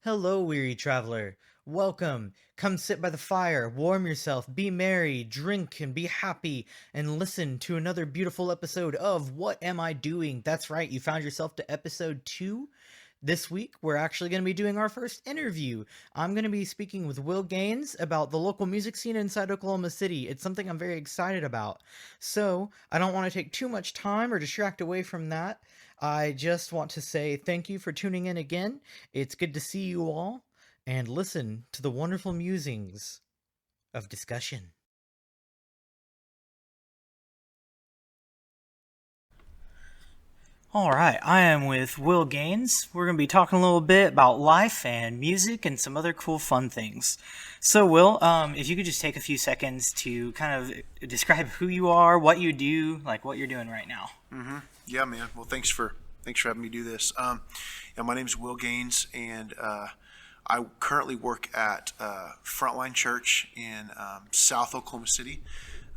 Hello, weary traveler. Welcome. Come sit by the fire, warm yourself, be merry, drink, and be happy, and listen to another beautiful episode of What Am I Doing? That's right, you found yourself to episode 2. This week, we're actually going to be doing our first interview. I'm going to be speaking with Will Gaines about the local music scene inside Oklahoma City. It's something I'm very excited about. So, I don't want to take too much time or distract away from that. I just want to say thank you for tuning in again. It's good to see you all and listen to the wonderful musings of discussion. All right, I am with Will Gaines. We're going to be talking a little bit about life and music and some other cool fun things. So, Will, if you could just take a few seconds to kind of describe who you are, what you do, like what you're doing right now. Yeah, man. Well, thanks for having me do this. Yeah, my name is Will Gaines, and I currently work at Frontline Church in South Oklahoma City.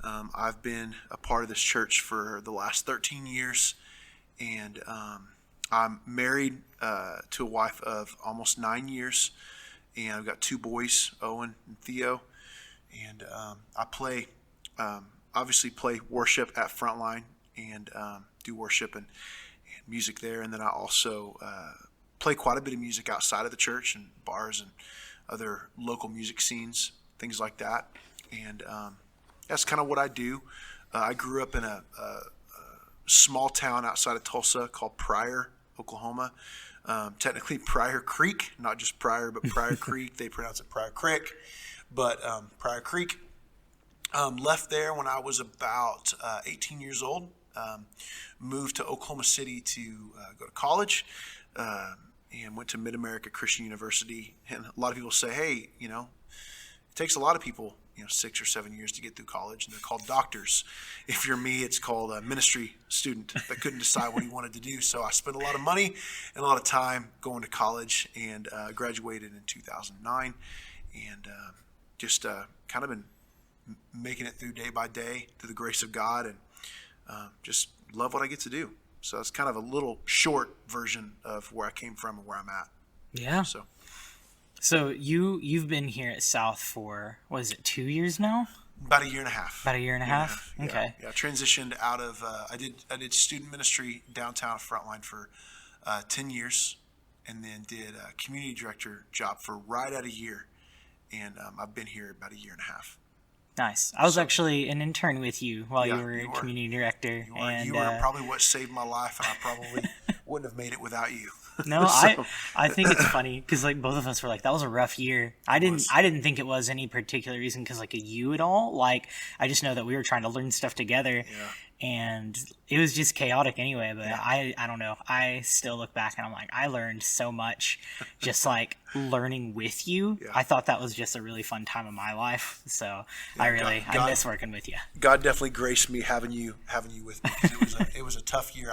I've been a part of this church for the last 13 years, and I'm married to a wife of almost 9 years, and I've got two boys, Owen and Theo, and I obviously play worship at Frontline and do worship and music there, and then I also play quite a bit of music outside of the church and bars and other local music scenes, things like that. And that's kind of what I do. I grew up in a small town outside of Tulsa called Pryor, Oklahoma. Technically Pryor Creek, not just Pryor, but Pryor Creek. They pronounce it Pryor Creek, but Pryor Creek. Left there when I was about 18 years old. Moved to Oklahoma City to go to college, and went to Mid-America Christian University. And a lot of people say, hey, it takes a lot of people, 6 or 7 years to get through college, and they're called doctors. If you're me, it's called a ministry student that couldn't decide what he wanted to do. So I spent a lot of money and a lot of time going to college, and graduated in 2009, and just kind of been making it through day by day through the grace of God, and just love what I get to do. So it's kind of a little short version of where I came from and where I'm at. Yeah. So you've been here at South for, what is it, 2 years now? About a year and a half. About a year and a half? Yeah, Okay. Yeah, transitioned out of I did student ministry downtown Frontline for 10 years, and then did a community director job for right at a year, and I've been here about a year and a half. Nice. I was actually an intern with you while Yeah, you were you were. community director. You were probably what saved my life, and I probably wouldn't have made it without you. No, So, I think it's funny because like both of us were like, that was a rough year. I didn't think it was any particular reason because like you at all. Like I just know that we were trying to learn stuff together, Yeah. and it was just chaotic anyway. But Yeah. I don't know. I still look back and I'm like, I learned so much just like learning with you. Yeah. I thought that was just a really fun time of my life. So I miss working with you. God definitely graced me having you with me, 'cause it was a tough year.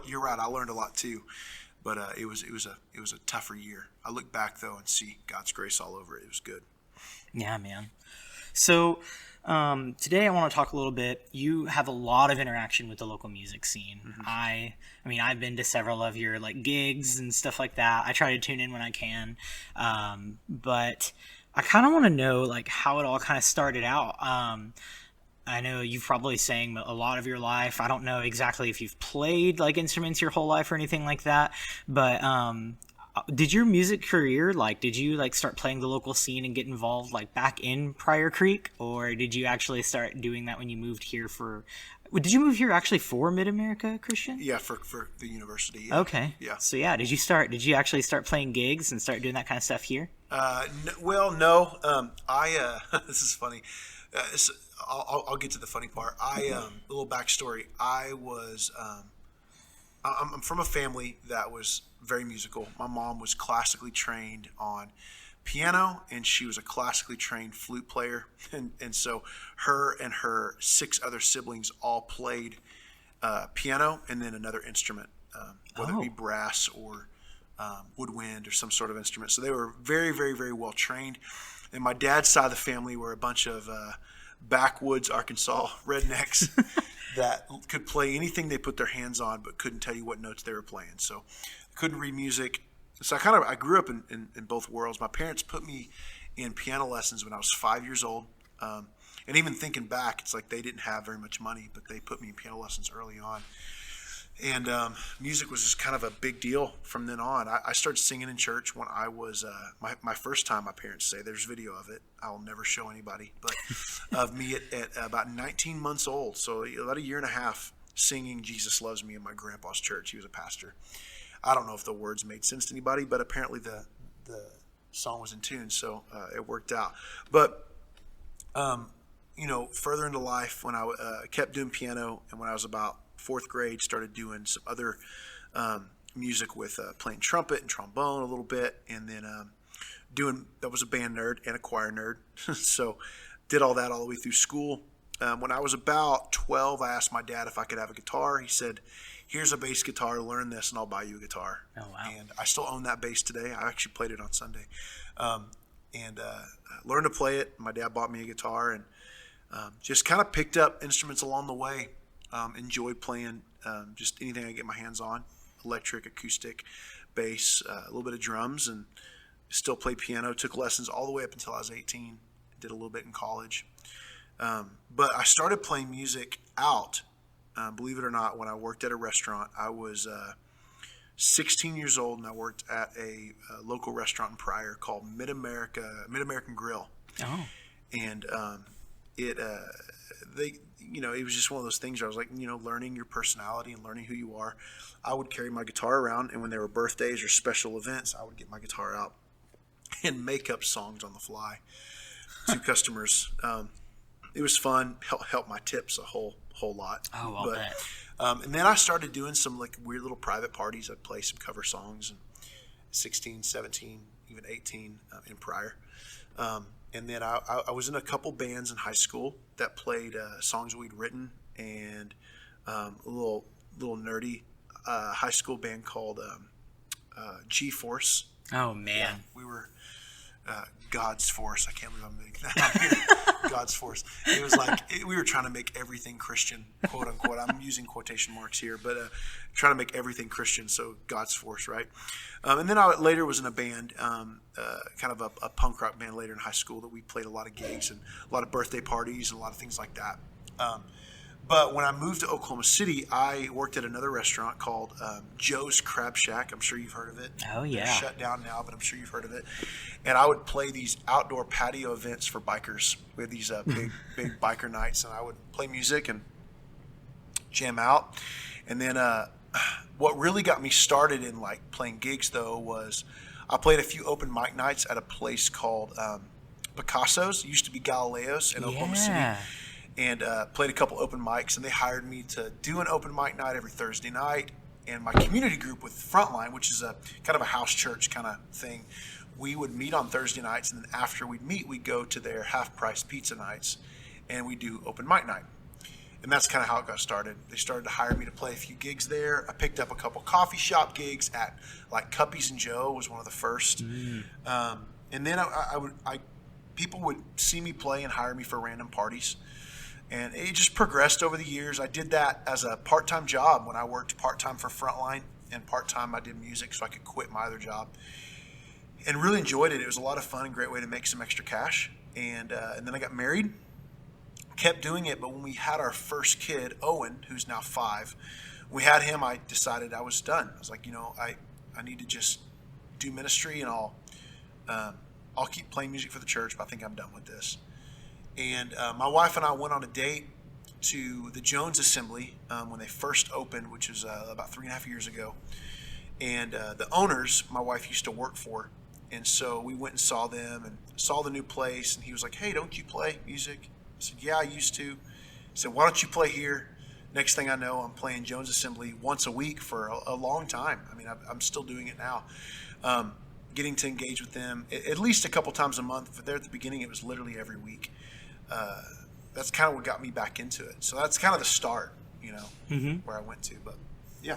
You're right. I learned a lot too, but it was a tougher year. I look back though and see God's grace all over it. It was good. Yeah, man. So today I want to talk a little bit. You have a lot of interaction with the local music scene. Mm-hmm. I mean, I've been to several of your like gigs and stuff like that. I try to tune in when I can, but I kind of want to know like how it all kind of started out. I know you've probably sang a lot of your life. I don't know exactly if you've played like instruments your whole life or anything like that, but did your music career, like, did you like start playing the local scene and get involved like back in Pryor Creek, or did you actually start doing that when you moved here did you move here actually for Mid-America Christian? Yeah, for the university. Yeah. Okay. Yeah. So yeah, did you actually start playing gigs and start doing that kind of stuff here? No. This is funny. I'll get to the funny part. A little backstory. I'm from a family that was very musical. My mom was classically trained on piano, and she was a classically trained flute player, and so her and her 6 other siblings all played piano and then another instrument, whether it be brass or woodwind or some sort of instrument. So they were very, very, very well trained. And my dad's side of the family were a bunch of backwoods Arkansas rednecks that could play anything they put their hands on, but couldn't tell you what notes they were playing. So couldn't read music, So I grew up in both worlds. My parents put me in piano lessons when I was 5 years old. And even thinking back, it's like they didn't have very much money, but they put me in piano lessons early on. And music was just kind of a big deal from then on. I started singing in church when I was, my first time, my parents say, there's video of it. I'll never show anybody, but of me at about 19 months old. So about a year and a half singing Jesus Loves Me in my grandpa's church. He was a pastor. I don't know if the words made sense to anybody, but apparently the song was in tune, so it worked out. But, further into life, when I kept doing piano, and when I was about fourth grade, started doing some other music with playing trumpet and trombone a little bit, and then that was a band nerd and a choir nerd. So did all that all the way through school. When I was about 12, I asked my dad if I could have a guitar. He said, here's a bass guitar, learn this and I'll buy you a guitar. Oh, wow. And I still own that bass today. I actually played it on Sunday. Learned to play it. My dad bought me a guitar, and just kind of picked up instruments along the way. Enjoyed playing just anything I could get my hands on, electric, acoustic, bass, a little bit of drums, and still play piano. Took lessons all the way up until I was 18. Did a little bit in college. But I started playing music out, believe it or not, when I worked at a restaurant. I was 16 years old, and I worked at a local restaurant in Pryor called Mid-American Grill. Oh. And it was just one of those things where I was like, learning your personality and learning who you are. I would carry my guitar around, and when there were birthdays or special events, I would get my guitar out and make up songs on the fly to customers. It was fun. Helped my tips a whole lot. Oh, I'll bet. And then I started doing some like weird little private parties. I'd play some cover songs, and 16, 17, even 18 in Pryor. And then I was in a couple bands in high school that played songs we'd written, and a little nerdy high school band called G-Force. Oh, man. Yeah, we were God's Force. I can't believe I'm making that out here. God's Force. It was like we were trying to make everything Christian, quote unquote. I'm using quotation marks here, but trying to make everything Christian. So God's Force, right? And then I later was in a band, kind of a punk rock band later in high school that we played a lot of gigs and a lot of birthday parties and a lot of things like that. But when I moved to Oklahoma City, I worked at another restaurant called Joe's Crab Shack. I'm sure you've heard of it. Oh, yeah. They're shut down now, but I'm sure you've heard of it. And I would play these outdoor patio events for bikers. We had these big biker nights, and I would play music and jam out. And then what really got me started in like playing gigs, though, was I played a few open mic nights at a place called Picasso's. It used to be Galileo's in Oklahoma City. And played a couple open mics, and they hired me to do an open mic night every Thursday night. And my community group with Frontline, which is a kind of a house church kind of thing, we would meet on Thursday nights, and then after we'd meet, we'd go to their half-price pizza nights, and we do open mic night. And that's kind of how it got started. They started to hire me to play a few gigs there. I picked up a couple coffee shop gigs at like Cuppy's and Joe was one of the first. And then people would see me play and hire me for random parties. And it just progressed over the years. I did that as a part-time job when I worked part-time for Frontline, and part-time I did music so I could quit my other job. And really enjoyed it. It was a lot of fun and great way to make some extra cash. And then I got married, kept doing it. But when we had our first kid, Owen, who's now 5, when we had him, I decided I was done. I was like, I need to just do ministry, and I'll keep playing music for the church, but I think I'm done with this. And my wife and I went on a date to the Jones Assembly when they first opened, which was about 3.5 years ago. And the owners, my wife used to work for. And so we went and saw them and saw the new place. And he was like, hey, don't you play music? I said, yeah, I used to. He said, why don't you play here? Next thing I know, I'm playing Jones Assembly once a week for a long time. I mean, I'm still doing it now. Getting to engage with them at least a couple times a month. But there at the beginning, it was literally every week. That's kind of what got me back into it. So that's kind of the start, where I went to. But yeah,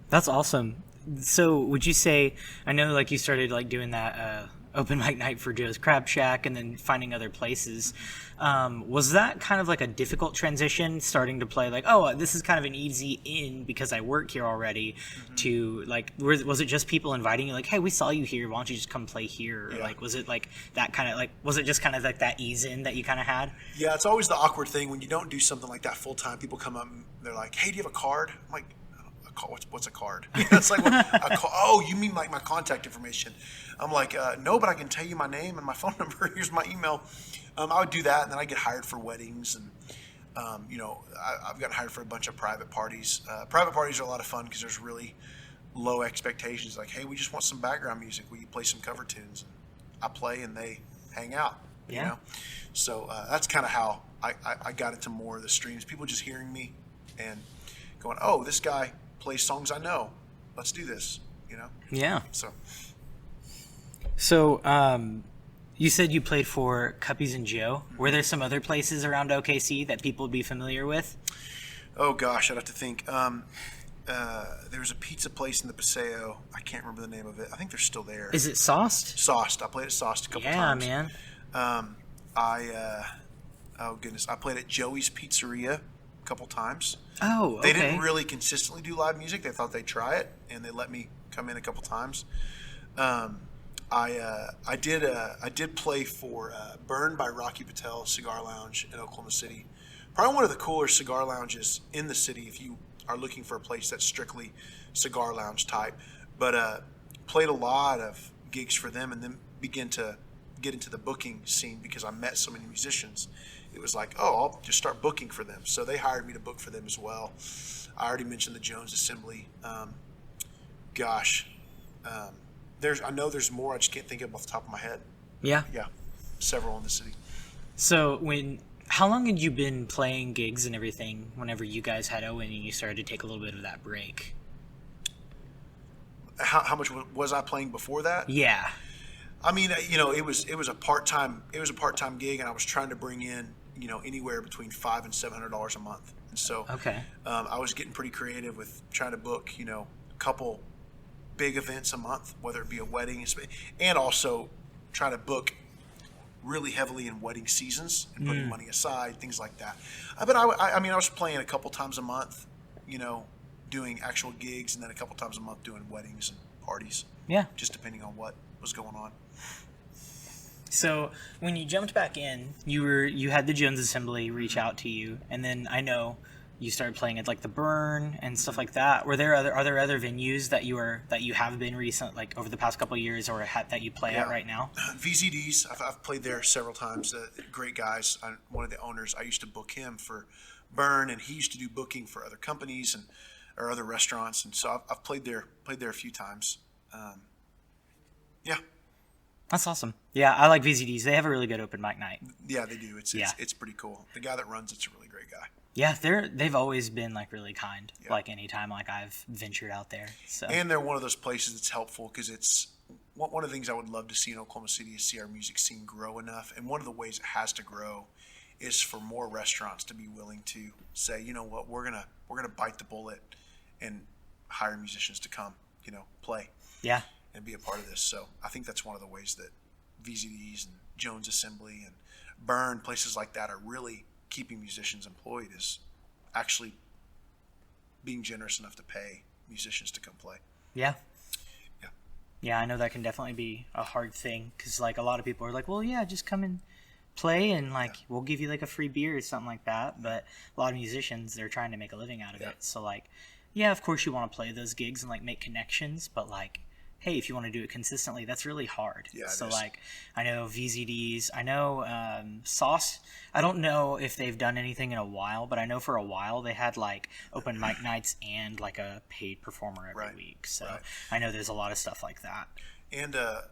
that's awesome. So would you say, I know like you started like doing that open mic night for Joe's Crab Shack and then finding other places. Was that kind of like a difficult transition starting to play like, oh, this is kind of an easy in because I work here already to like, was it just people inviting you like, hey, we saw you here, why don't you just come play here? Or like, was it like that kind of like, was it just kind of like that ease in that you kind of had? Yeah, it's always the awkward thing when you don't do something like that full time. People come up and they're like, "Hey, do you have a card?" I'm like, "What's a card?" It's like, "Oh, you mean like my contact information?" I'm like, "No, but I can tell you my name and my phone number. Here's my email." I would do that, and then I get hired for weddings, and I've gotten hired for a bunch of private parties. Private parties are a lot of fun because there's really low expectations. Like, hey, we just want some background music. Will you play some cover tunes? And I play, and they hang out. Yeah. You know? So that's kind of how I got into more of the streams. People just hearing me and going, "Oh, this guy plays songs I know. Let's do this." Yeah. So You said you played for Cuppies and Joe. Were there some other places around OKC that people would be familiar with? oh gosh, I'd have to think. There was a pizza place in the Paseo. I can't remember the name of it. I think they're still there. Is it Sauced? Sauced. I played at Sauced a couple Yeah, times. man. Oh goodness, I played at Joey's Pizzeria a couple times. Oh, okay. They didn't really consistently do live music. They thought they'd try it, and they let me come in a couple times. I did play for Burn by Rocky Patel Cigar Lounge in Oklahoma City. Probably one of the cooler cigar lounges in the city if you are looking for a place that's strictly cigar lounge type. But played a lot of gigs for them, and then began to get into the booking scene because I met so many musicians. It was like, oh, I'll just start booking for them. So they hired me to book for them as well. I already mentioned the Jones Assembly. I know there's more. I just can't think of off the top of my head. Yeah. Yeah, several in the city. So how long had you been playing gigs and everything whenever you guys had Owen and you started to take a little bit of that break? How much was I playing before that? Yeah. I mean, it was a part-time gig, and I was trying to bring in anywhere between $500 and $700 a month. And so Okay. I was getting pretty creative with trying to book a couple big events a month, whether it be a wedding, and also try to book really heavily in wedding seasons and putting money aside, things like that. But I was playing a couple times a month, doing actual gigs, and then a couple times a month doing weddings and parties. Yeah. Just depending on what was going on. So when you jumped back in, you had the Jones Assembly reach out to you, and then I know you started playing at like the Burn and stuff like that. Are there other venues that you have been recent, like over the past couple of years, or that you play at right now? VZDs, I've played there several times. Great guys. One of the owners, I used to book him for Burn, and he used to do booking for other companies or other restaurants, and so I've played there a few times. Yeah. That's awesome. Yeah, I like VZDs. They have a really good open mic night. Yeah, they do. It's pretty cool. The guy that runs it's a really great guy. Yeah, they've always been like really kind. Yeah. Like anytime like I've ventured out there. So. And they're one of those places that's helpful because it's one of the things I would love to see in Oklahoma City is see our music scene grow enough. And one of the ways it has to grow is for more restaurants to be willing to say, you know what, we're gonna bite the bullet and hire musicians to come, play. Yeah. And be a part of this. So I think that's one of the ways that VZDs and Jones Assembly and Burn, places like that, are really keeping musicians employed, is actually being generous enough to pay musicians to come play. Yeah. Yeah. Yeah, I know that can definitely be a hard thing because like a lot of people are like, well, yeah, just come and play and like we'll give you like a free beer or something like that. But a lot of musicians, they're trying to make a living out of it. So like, yeah, of course you want to play those gigs and like make connections, but like, hey, if you want to do it consistently, that's really hard. Yeah, so like, I know VZDs, I know Sauce. I don't know if they've done anything in a while, but I know for a while they had like open mic nights and like a paid performer every week. So I know there's a lot of stuff like that. And the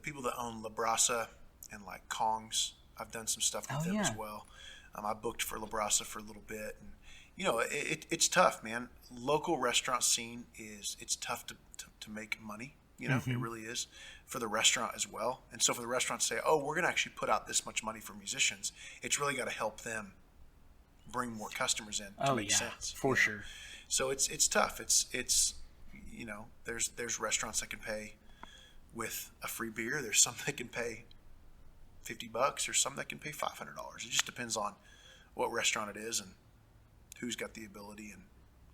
people that own La Brasa and like Kong's, I've done some stuff with them as well. I booked for La Brasa for a little bit, and it's tough, man. Local restaurant scene it's tough to make money. It really is for the restaurant as well. And so for the restaurant to say, oh, we're going to actually put out this much money for musicians, it's really got to help them bring more customers in to make sense. For sure. So it's tough. It's there's restaurants that can pay with a free beer. There's some that can pay $50. There's some that can pay $500. It just depends on what restaurant it is and who's got the ability and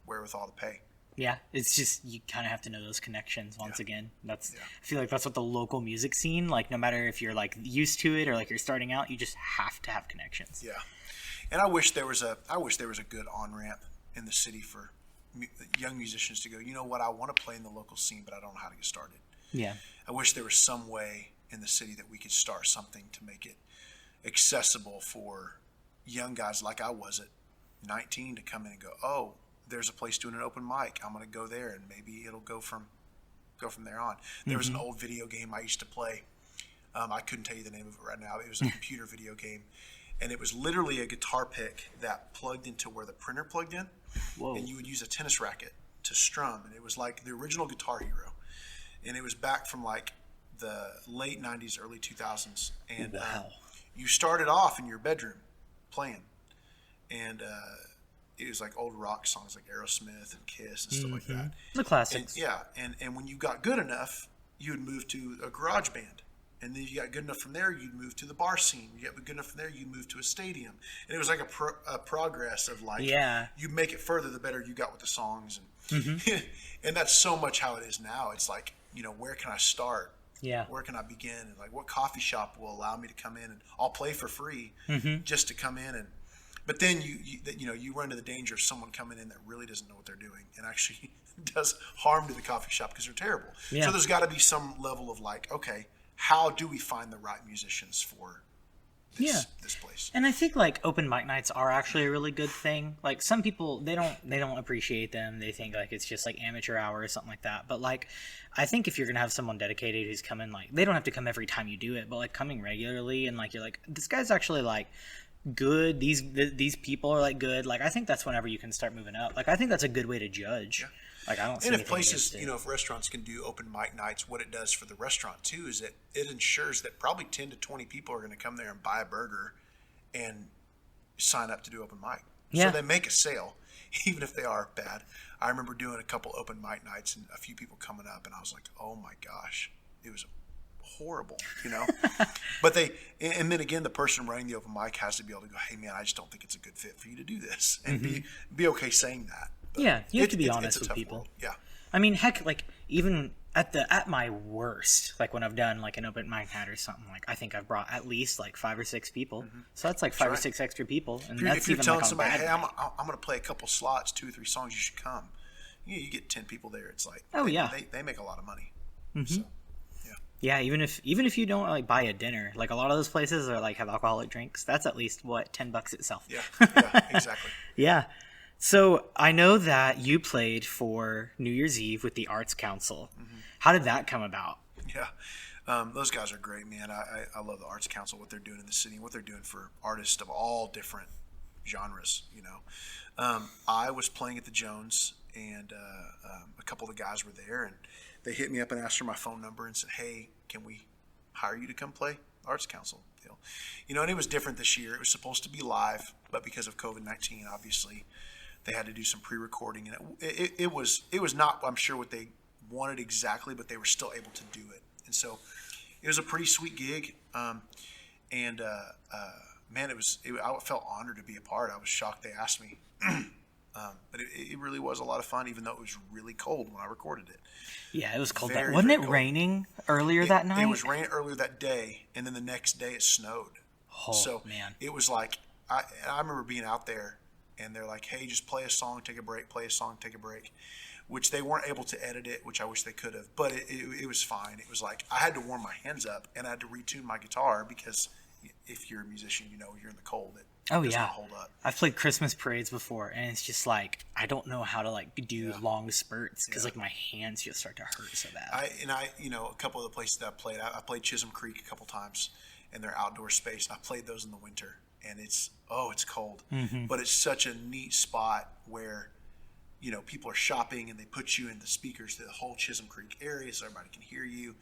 wherewithal to pay. Yeah, it's just you kind of have to know those connections once again. I feel like that's what the local music scene, like no matter if you're like used to it or like you're starting out, you just have to have connections. Yeah, and I wish there was a good on ramp in the city for young musicians to go, you know what, I want to play in the local scene, but I don't know how to get started. Yeah, I wish there was some way in the city that we could start something to make it accessible for young guys like I was at 19 to come in and go, oh, there's a place doing an open mic. I'm going to go there, and maybe it'll go from there on. There was an old video game I used to play. I couldn't tell you the name of it right now. It was a computer video game, and it was literally a guitar pick that plugged into where the printer plugged in. Whoa. And you would use a tennis racket to strum, and it was like the original Guitar Hero, and it was back from like the late 90s, early 2000s, and wow. You started off in your bedroom playing, and it was like old rock songs like Aerosmith and Kiss and stuff like that. The classics. And when you got good enough, you would move to a garage band. And then you got good enough from there, you'd move to the bar scene. You got good enough from there, you'd move to a stadium. And it was like a progress of like, you make it further, the better you got with the songs. And, and that's so much how it is now. It's like, where can I start? Yeah. Where can I begin? And like, what coffee shop will allow me to come in and I'll play for free just to come in and. But then you run into the danger of someone coming in that really doesn't know what they're doing and actually does harm to the coffee shop because they're terrible. Yeah. So there's got to be some level of like, okay, how do we find the right musicians for this place? And I think like open mic nights are actually a really good thing. Like some people they don't appreciate them. They think like it's just like amateur hour or something like that. But like I think if you're gonna have someone dedicated who's coming, like they don't have to come every time you do it, but like coming regularly and like you're like, this guy's actually like good, these people are like good, like I think that's whenever you can start moving up. Like I think that's a good way to judge. Like I don't see and if anything places, against it. if restaurants can do open mic nights, what it does for the restaurant too is that it ensures that probably 10 to 20 people are going to come there and buy a burger and sign up to do open mic. So they make a sale, even if they are bad. I remember doing a couple open mic nights and a few people coming up, and I was like, oh my gosh, it was horrible, But and then again, the person running the open mic has to be able to go, hey man, I just don't think it's a good fit for you to do this, and be okay saying that. But you have to be honest with people. World. Yeah. I mean, heck, like even at my worst, like when I've done like an open mic night or something, like I think I've brought at least like 5 or 6 people. So that's like five or six extra people, and If you're telling like somebody, hey, I'm going to play a couple slots, 2 or 3 songs, you should come. You get 10 people there. It's like, they make a lot of money. So. Yeah, even if you don't like buy a dinner, like a lot of those places are like have alcoholic drinks. That's at least what $10 itself. Yeah, exactly. Yeah. So I know that you played for New Year's Eve with the Arts Council. How did that come about? Yeah, those guys are great, man. I love the Arts Council, what they're doing in the city, what they're doing for artists of all different genres. I was playing at the Jones, and a couple of the guys were there, and they hit me up and asked for my phone number and said, hey, can we hire you to come play Arts Council deal? And it was different this year. It was supposed to be live, but because of COVID-19, obviously, they had to do some pre-recording, and it was not, I'm sure, what they wanted exactly, but they were still able to do it. And so it was a pretty sweet gig, man, I felt honored to be a part. I was shocked they asked me. But it really was a lot of fun, even though it was really cold when I recorded it. Yeah, it was cold. Very, Wasn't very it cold. Raining earlier that night? It was raining earlier that day, and then the next day it snowed. Oh, so man. It was like, I remember being out there, and they're like, hey, just play a song, take a break, play a song, take a break, which they weren't able to edit it, which I wish they could have. But it was fine. It was like I had to warm my hands up, and I had to retune my guitar because if you're a musician, you're in the cold. It doesn't hold up. I've played Christmas parades before, and it's just like I don't know how to like do long spurts because like my hands just start to hurt so bad. A couple of the places that I played Chisholm Creek a couple times in their outdoor space, and I played those in the winter, and it's cold, but it's such a neat spot where people are shopping and they put you in the speakers to the whole Chisholm Creek area so everybody can hear you.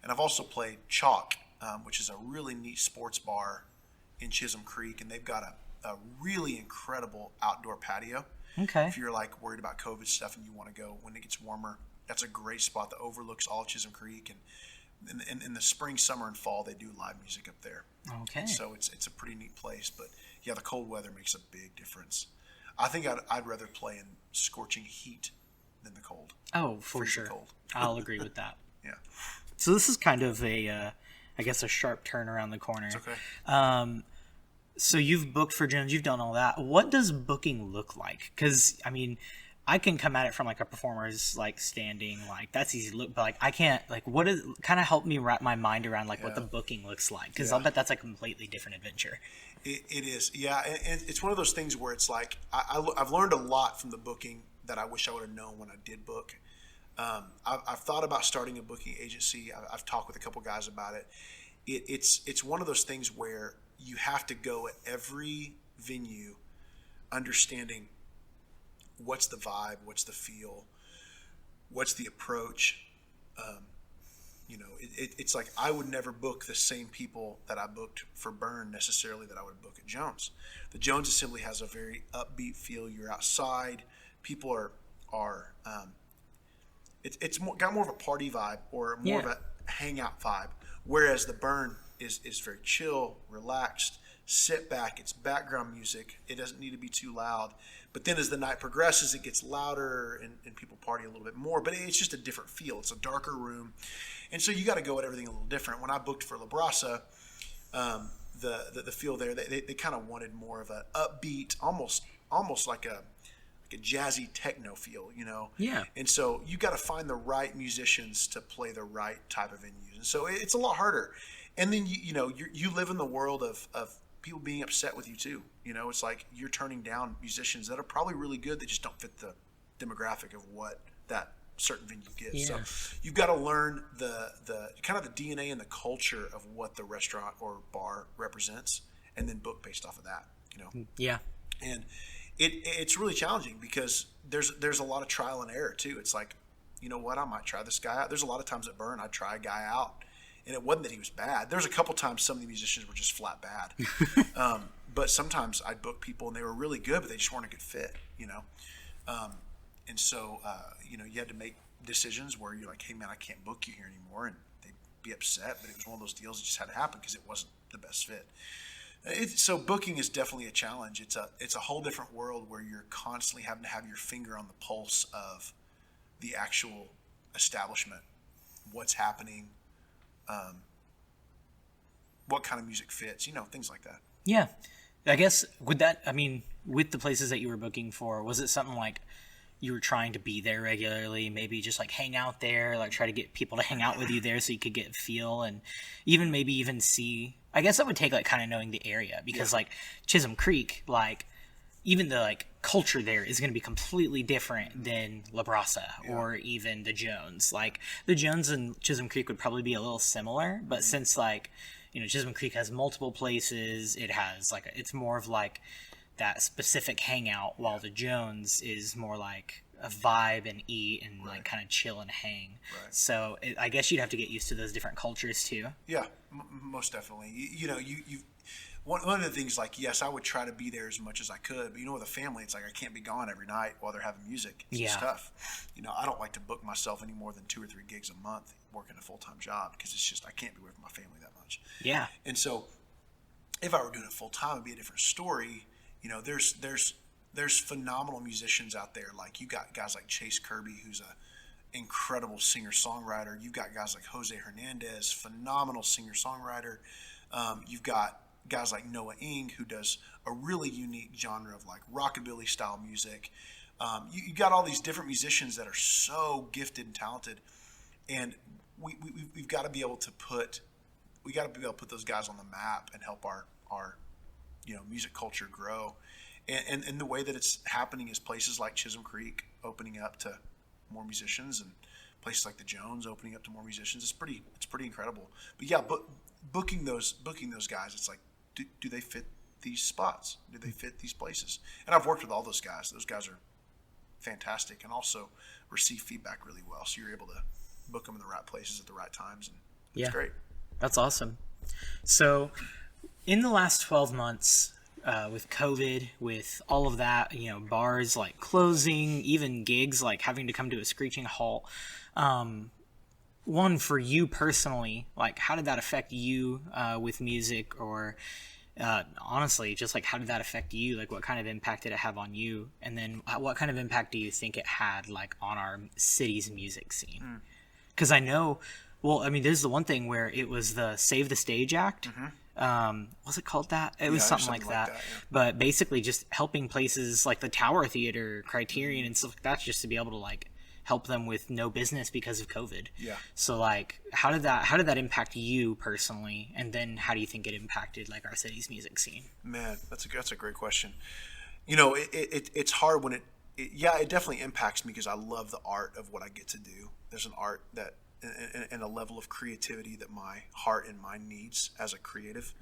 And I've also played Chalk, which is a really neat sports bar in Chisholm Creek, and they've got a really incredible outdoor patio. Okay. If you're like worried about COVID stuff and you want to go when it gets warmer, That's a great spot that overlooks all of Chisholm Creek, and in the spring, summer, and fall they do live music up there. Okay. So it's a pretty neat place. But yeah, the cold weather makes a big difference. I think I'd rather play in scorching heat than the cold. Oh, for Freezing sure. cold. I'll agree with that. Yeah. So this is kind of I guess a sharp turn around the corner. It's okay. So you've booked for Jones, you've done all that. What does booking look like? Because I mean, I can come at it from like a performer's like standing, like that's easy to look, but like I can't like what is kind of help me wrap my mind around like what the booking looks like, because I'll bet that's a completely different adventure. It is, yeah, and it's one of those things where it's like I've learned a lot from the booking that I wish I would have known when I did book. I've thought about starting a booking agency. I've talked with a couple guys about it. It's one of those things where you have to go at every venue understanding what's the vibe, what's the feel, what's the approach. It's like I would never book the same people that I booked for Burn necessarily that I would book at Jones. The Jones Assembly has a very upbeat feel. You're outside. People are it's got more of a party vibe or more of a hangout vibe, whereas the Burn is very chill, relaxed, sit back. It's background music. It doesn't need to be too loud. But then as the night progresses, it gets louder and people party a little bit more. But it's just a different feel. It's a darker room. And so you got to go at everything a little different. When I booked for La Brasa, the feel there, they kind of wanted more of a upbeat, almost like a jazzy techno feel, Yeah. And so you got to find the right musicians to play the right type of venues. And so it's a lot harder. And then you live in the world of people being upset with you too. It's like you're turning down musicians that are probably really good that just don't fit the demographic of what that certain venue gives. Yeah. So you've got to learn the kind of the DNA and the culture of what the restaurant or bar represents, and then book based off of that. Yeah. And it's really challenging because there's a lot of trial and error too. It's like, you know what, I might try this guy out. There's a lot of times at Burn I'd try a guy out, and it wasn't that he was bad. There's a couple times some of the musicians were just flat bad. But sometimes I'd book people and they were really good, but they just weren't a good fit, And so, you had to make decisions where you're like, hey, man, I can't book you here anymore. And they'd be upset, but it was one of those deals that just had to happen because it wasn't the best fit. So booking is definitely a challenge. It's a whole different world where you're constantly having to have your finger on the pulse of the actual establishment, what's happening, what kind of music fits, things like that. Yeah. I guess with the places that you were booking for, was it something like you were trying to be there regularly, maybe just like hang out there, like try to get people to hang out with you there so you could get a feel and even see, I guess that would take like kind of knowing the area, because like Chisholm Creek, like even the like culture there is going to be completely different than La Brasa or even the Jones. Like the Jones and Chisholm Creek would probably be a little similar, but since like, Chisholm Creek has multiple places, it has like, it's more of like that specific hangout, while the Jones is more like a vibe and eat and like kind of chill and hang. Right. So I guess you'd have to get used to those different cultures too. Yeah, most definitely. One of the things, like, yes, I would try to be there as much as I could, but with a family, it's like I can't be gone every night while they're having music. It's just tough. I don't like to book myself any more than 2 or 3 gigs a month working a full-time job, because it's just I can't be away from my family that much. Yeah. And so if I were doing it full-time, it'd be a different story. There's phenomenal musicians out there. Like, you got guys like Chase Kirby, who's a incredible singer-songwriter. You've got guys like Jose Hernandez, phenomenal singer-songwriter. You've got guys like Noah Ing, who does a really unique genre of like rockabilly style music. You got all these different musicians that are so gifted and talented, and we've got to be able to put those guys on the map and help our music culture grow. And the way that it's happening is places like Chisholm Creek opening up to more musicians, and places like the Jones opening up to more musicians. It's pretty incredible. But yeah, booking those guys, it's like, do they fit these spots? Do they fit these places? And I've worked with all those guys. Those guys are fantastic, and also receive feedback really well. So you're able to book them in the right places at the right times, and it's great. That's awesome. So in the last 12 months, with COVID, with all of that, bars like closing, even gigs like having to come to a screeching halt. One, for you personally, like how did that affect you with music, or honestly, just like how did that affect you? Like what kind of impact did it have on you? And then what kind of impact do you think it had like on our city's music scene? Because I know, well, I mean, this is the one thing where it was the Save the Stage Act. Was it called that? It was something like that. Yeah. But basically just helping places like the Tower Theater, Criterion, and stuff like that, just to be able to like help them with no business because of COVID. Yeah. So like, how did that impact you personally? And then how do you think it impacted like our city's music scene? Man, that's a great question. It's hard when it definitely impacts me because I love the art of what I get to do. There's an art that and a level of creativity that my heart and mind needs as a creative.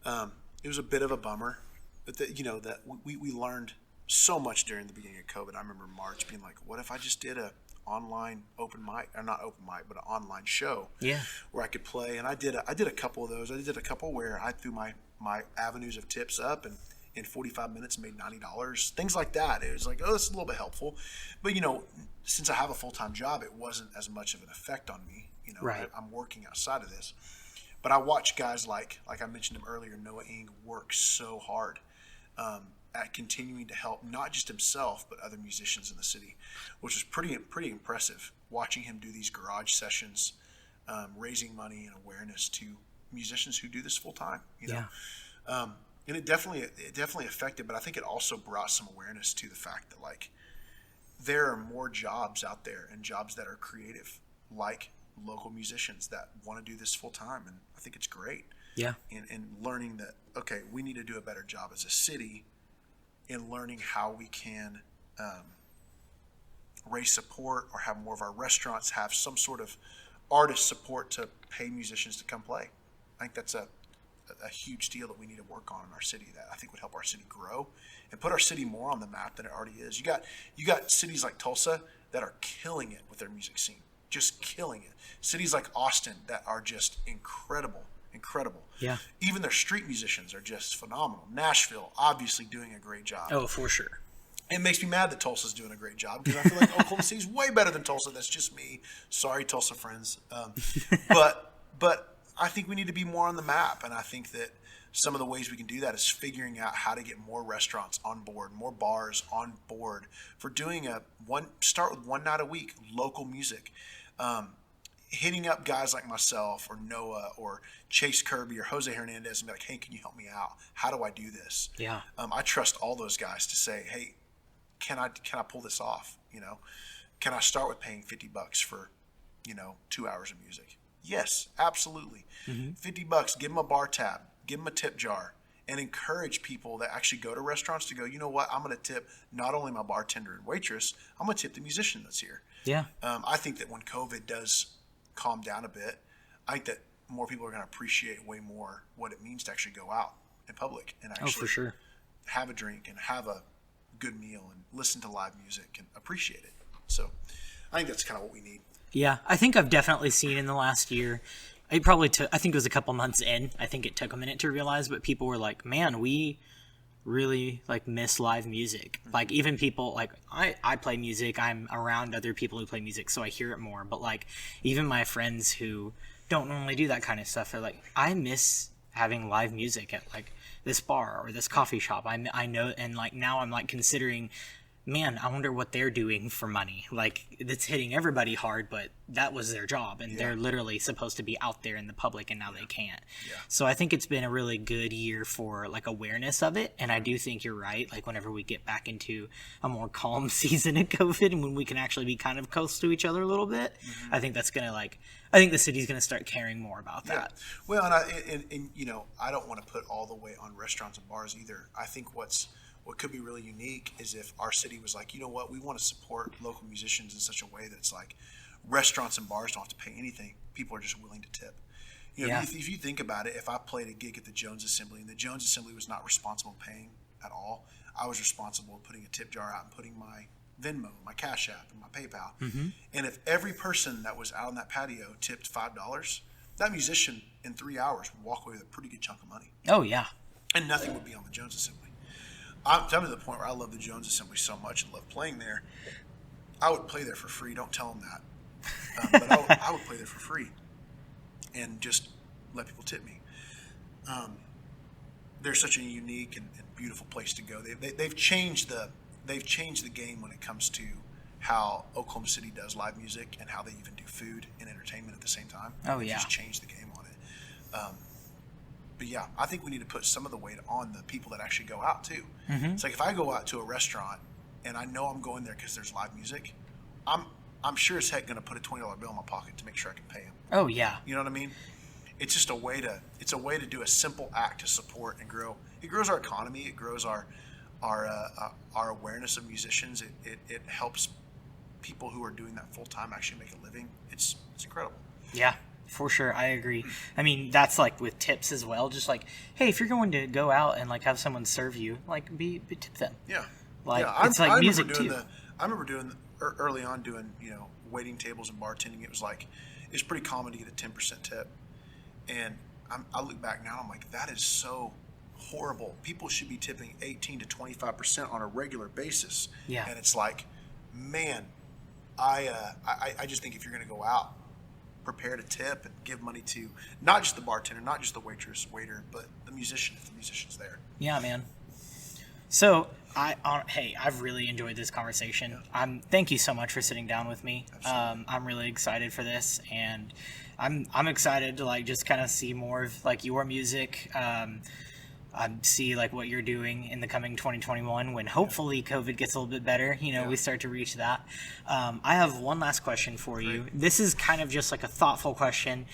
It was a bit of a bummer, but that we learned so much during the beginning of COVID. I remember March being like, what if I just did a online open mic, or not open mic, but an online show where I could play. And I did a couple of those. I did a couple where I threw my avenues of tips up and in 45 minutes made $90, things like that. It was like, oh, that's a little bit helpful. But, since I have a full-time job, it wasn't as much of an effect on me. Right. I'm working outside of this. But I watch guys like I mentioned him earlier, Noah Ing, work so hard at continuing to help not just himself, but other musicians in the city, which was pretty impressive, watching him do these garage sessions, raising money and awareness to musicians who do this full-time, and it definitely affected, but I think it also brought some awareness to the fact that like there are more jobs out there and jobs that are creative, like local musicians that want to do this full time, and I think it's great. Yeah. And learning that okay, we need to do a better job as a city in learning how we can raise support or have more of our restaurants have some sort of artist support to pay musicians to come play. I think that's a huge deal that we need to work on in our city that I think would help our city grow and put our city more on the map than it already is. You got cities like Tulsa that are killing it with their music scene, just killing it. Cities like Austin that are just incredible. Yeah. Even their street musicians are just phenomenal. Nashville, obviously doing a great job. Oh, for sure. It makes me mad that Tulsa's doing a great job because I feel like Oklahoma City's way better than Tulsa. That's just me. Sorry, Tulsa friends. But I think we need to be more on the map, and I think that some of the ways we can do that is figuring out how to get more restaurants on board, more bars on board for doing start with one night a week, local music. Hitting up guys like myself or Noah or Chase Kirby or Jose Hernandez and be like, hey, can you help me out? How do I do this? Yeah. I trust all those guys to say, hey, can I pull this off? Can I start with paying $50 for, 2 hours of music? Yes, absolutely. Mm-hmm. $50, give them a bar tab, give them a tip jar, and encourage people that actually go to restaurants to go, you know what, I'm going to tip not only my bartender and waitress, I'm going to tip the musician that's here. Yeah. I think that when COVID does calm down a bit, I think that more people are going to appreciate way more what it means to actually go out in public and actually for sure. have a drink and have a good meal and listen to live music and appreciate it. So I think that's kind of what we need. Yeah, I think I've definitely seen in the last year, I think it was a couple months in, I think it took a minute to realize, but people were like, man, we really like miss live music. Mm-hmm. Like even people like I play music, I'm around other people who play music, so I hear it more, but like even my friends who don't normally do that kind of stuff are like, I miss having live music at like this bar or this coffee shop. I know, and like now I'm like considering, man, I wonder what they're doing for money. Like it's hitting everybody hard, but that was their job, and they're literally supposed to be out there in the public, and now they can't. Yeah. So I think it's been a really good year for like awareness of it, and I do think you're right. Like whenever we get back into a more calm season of COVID, and when we can actually be kind of close to each other a little bit, I think that's gonna I think the city's gonna start caring more about that. Yeah. Well, and I don't want to put all the weight on restaurants and bars either. I think what could be really unique is if our city was like, you know what, we want to support local musicians in such a way that it's like restaurants and bars don't have to pay anything. People are just willing to tip. If you think about it, if I played a gig at the Jones Assembly and the Jones Assembly was not responsible paying at all, I was responsible putting a tip jar out and putting my Venmo, my Cash App, and my PayPal. Mm-hmm. And if every person that was out on that patio tipped $5, that musician in 3 hours would walk away with a pretty good chunk of money. Oh, yeah. and nothing would be on the Jones Assembly. I'm to the point where I love the Jones Assembly so much and love playing there. I would play there for free. Don't tell them that. But I would play there for free and just let people tip me. They're such a unique and beautiful place to go. They've changed the game when it comes to how Oklahoma City does live music and how they even do food and entertainment at the same time. Oh, They yeah. just changed the game on it. But yeah, I think we need to put some of the weight on the people that actually go out too. It's like if I go out to a restaurant and I know I'm going there because there's live music, I'm sure as heck going to put a $20 bill in my pocket to make sure I can pay him. Oh yeah. You know what I mean? It's just a way to do a simple act to support and grow. It grows our economy. It grows our awareness of musicians. It helps people who are doing that full time actually make a living. It's incredible. Yeah, for sure. I agree. I mean, that's like with tips as well. Just like, hey, if you're going to go out and like have someone serve you, like be tip them. Yeah. Like yeah, it's like music too. I remember doing early on doing waiting tables and bartending. It was pretty common to get a 10% tip, and I look back now. I'm like, that is so horrible. People should be tipping 18 to 25% on a regular basis. Yeah. And it's like, man, I just think if you're going to go out, prepare to tip and give money to not just the bartender, not just the waitress, waiter, but the musician if the musician's there. Yeah, man. So hey, I've really enjoyed this conversation. Thank you so much for sitting down with me. I'm really excited for this, and I'm excited to like just kind of see more of like your music. See like what you're doing in the coming 2021 when hopefully COVID gets a little bit better. We start to reach that. I have one last question for you. This is kind of just like a thoughtful question.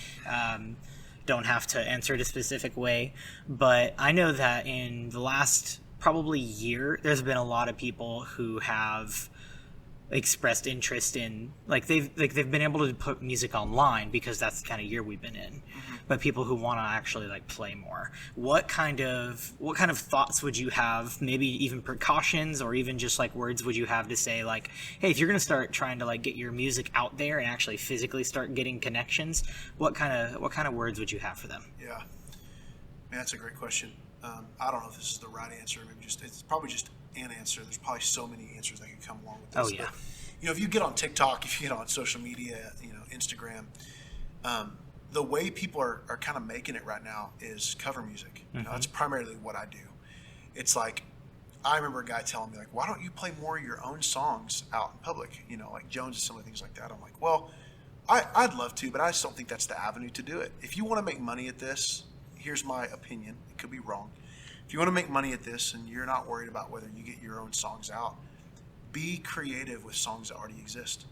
Don't have to answer it a specific way, but I know that in the last probably year, there's been a lot of people who have expressed interest in they've been able to put music online because that's the kind of year we've been in. But people who want to actually like play more, what kind of thoughts would you have, maybe even precautions or even just like words would you have to say like, hey, if you're going to start trying to like get your music out there and actually physically start getting connections, what kind of words would you have for them? Yeah, man, that's a great question. I don't know if this is the right answer. Maybe it's probably just an answer. There's probably so many answers that could come along with this. Oh yeah. But, if you get on TikTok, if you get on social media, Instagram, the way people are kind of making it right now is cover music. That's primarily what I do. It's like, I remember a guy telling me like, why don't you play more of your own songs out in public? Like Jones and some of things like that. I'm like, well, I'd love to, but I just don't think that's the avenue to do it. If you want to make money at this, here's my opinion. It could be wrong. If you want to make money at this and you're not worried about whether you get your own songs out, be creative with songs that already exist.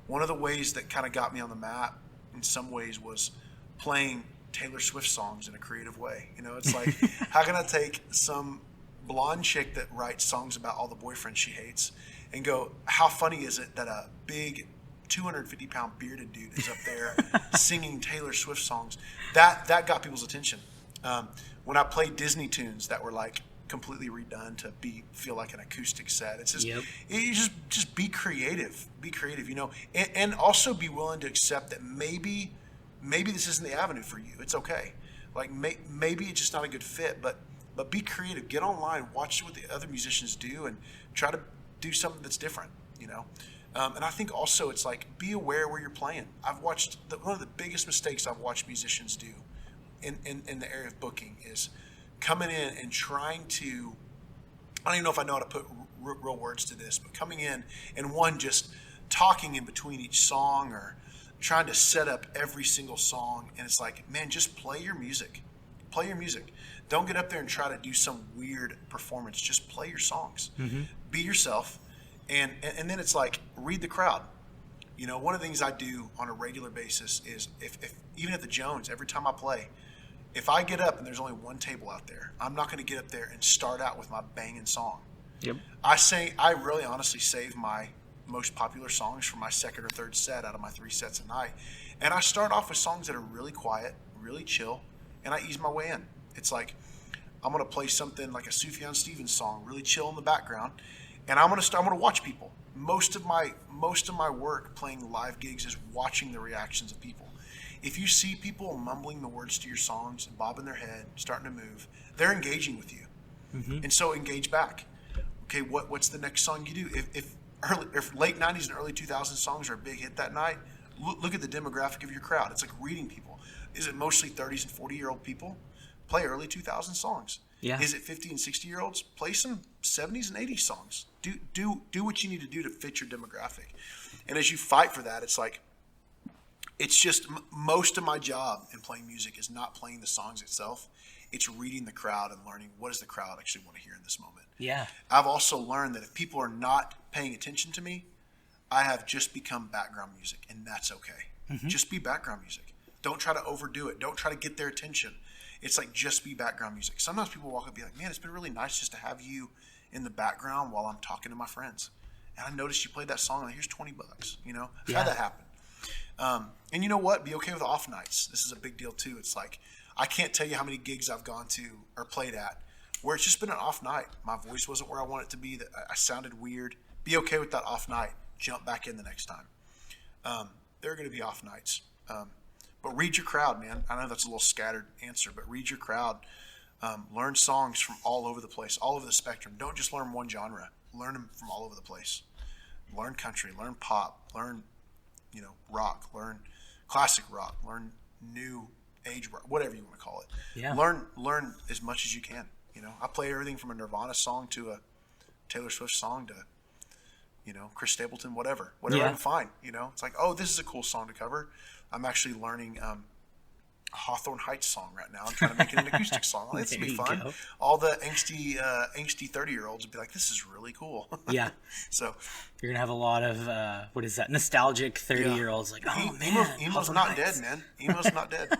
One of the ways that kind of got me on the map in some ways was playing Taylor Swift songs in a creative way. It's like, how can I take some blonde chick that writes songs about all the boyfriends she hates and go, how funny is it that a big 250-pound bearded dude is up there singing Taylor Swift songs? That got people's attention. When I played Disney tunes that were like completely redone to feel like an acoustic set, it's just you just be creative, and also be willing to accept that maybe this isn't the avenue for you. It's okay. Like maybe it's just not a good fit, but be creative. Get online, watch what the other musicians do, and try to do something that's different. And I think also it's like, be aware where you're playing. I've watched one of the biggest mistakes I've watched musicians do in the area of booking is coming in and trying to, I don't even know if I know how to put real words to this, but coming in and just talking in between each song or trying to set up every single song. And it's like, man, just play your music. Play your music. Don't get up there and try to do some weird performance. Just play your songs. Be yourself. And then it's like, read the crowd. One of the things I do on a regular basis is if even at the Jones, every time I play, if I get up and there's only one table out there, I'm not going to get up there and start out with my banging song. Yep. I really honestly save my most popular songs for my second or third set out of my 3 sets a night. And I start off with songs that are really quiet, really chill, and I ease my way in. It's like, I'm going to play something like a Sufjan Stevens song, really chill in the background, and I'm going to watch people. Most of my work playing live gigs is watching the reactions of people. If you see people mumbling the words to your songs and bobbing their head, starting to move, they're engaging with you. And so engage back. Okay, what's the next song you do? If late 90s and early 2000s songs are a big hit that night, look at the demographic of your crowd. It's like reading people. Is it mostly 30s and 40-year-old people? Play early 2000 songs. Yeah. Is it 50 and 60-year-olds? Play some 70s and 80s songs. Do what you need to do to fit your demographic. And as you fight for that, it's like, it's just most of my job in playing music is not playing the songs itself. It's reading the crowd and learning what does the crowd actually want to hear in this moment. Yeah. I've also learned that if people are not paying attention to me, I have just become background music, and that's okay. Just be background music. Don't try to overdo it. Don't try to get their attention. It's like, just be background music. Sometimes people walk up and be like, man, it's been really nice just to have you in the background while I'm talking to my friends. And I noticed you played that song, and here's $20. I've had that happen. And you know what? Be okay with off nights. This is a big deal too. It's like, I can't tell you how many gigs I've gone to or played at where it's just been an off night. My voice wasn't where I want it to be. That I sounded weird. Be okay with that off night. Jump back in the next time. There are going to be off nights. But read your crowd, man. I know that's a little scattered answer, but read your crowd. Learn songs from all over the place, all over the spectrum. Don't just learn one genre. Learn them from all over the place. Learn country, learn pop, learn rock, learn classic rock, learn new age rock, whatever you want to call it. Yeah. Learn as much as you can. I play everything from a Nirvana song to a Taylor Swift song to Chris Stapleton, whatever I can find. It's like, oh, this is a cool song to cover. I'm actually learning a Hawthorne Heights song right now. I'm trying to make it an acoustic song. This will be fun. Go. All the angsty 30-year-olds would be like, this is really cool. Yeah. So You're gonna have a lot of what is that? Nostalgic 30-year-olds like, oh man, Emo's Hawthorne not Heights. dead, man. Emo's not dead.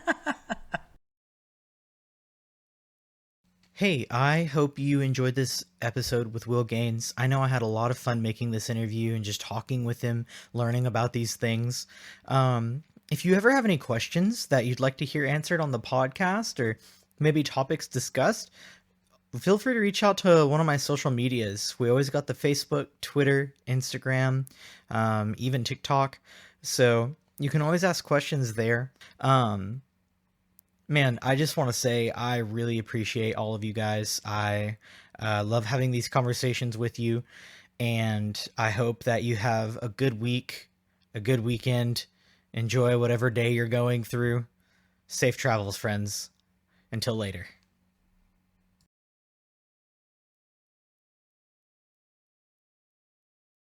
Hey, I hope you enjoyed this episode with Will Gaines. I know I had a lot of fun making this interview and just talking with him, learning about these things. If you ever have any questions that you'd like to hear answered on the podcast or maybe topics discussed, feel free to reach out to one of my social medias. We always got the Facebook, Twitter, Instagram, even TikTok. So you can always ask questions there. Man, I just want to say I really appreciate all of you guys. I love having these conversations with you, and I hope that you have a good week, a good weekend. Enjoy whatever day you're going through. Safe travels, friends. Until later.